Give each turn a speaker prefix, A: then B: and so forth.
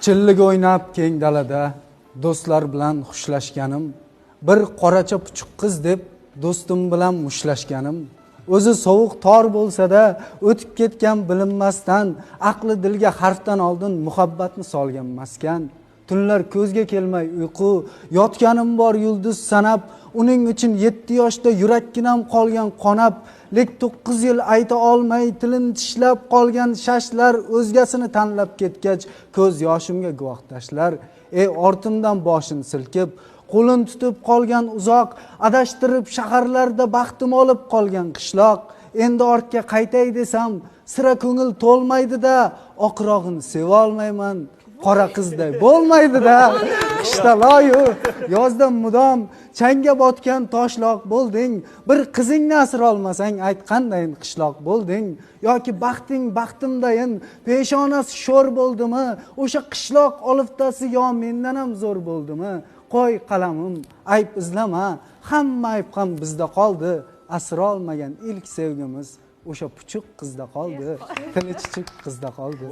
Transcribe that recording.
A: Chillik o'ynab keng dalada do'stlar bilan xushlaşganim, bir qoracha puchuq qiz deb do'stim bilan mushlashganim, o'zi sovuq tor bo'lsa-da o'tib ketgan bilinmasdan, aqli dilga harfdan oldin muhabbatni solgan maskan. Tunlar ko'zga kelmay uyqu, yotganim bor yulduz sanab, uning uchun 7 yoshda yurakkinam qolgan qonab, lek 9 yil ayta olmay tilini tishlab qolgan shashlar o'zgasini tanlab ketgach, ko'z yoshimga guvoh tashlar. Ortimdan boshini silkib, qo'lin tutib qolgan uzoq, adashtirib shaharlarda baxtim olib qolgan qishloq. Endi ortga qaytay desam, sira ko'ngil to'lmaydi-da, oqrog'ini seva olmayman. Qora qizday bo'lmaydi-da. Qishda loyu, yozda mudom changga botgan toshloq bo'lding. Bir qizingni asra olmasang, ayt qanday qishloq bo'lding. Yoki baxting baxtimdayin peshonasi sho'r bo'ldimi? O'sha qishloq oliftasi yo mendan ham zo'r bo'ldimi? Qo'y qalamim, ayb izlama, hamma ayb ham bizda qoldi. Asra olmagan ilk sevgimiz o'sha puchuq qizda qoldi. Tili chuchuk qizda qoldi.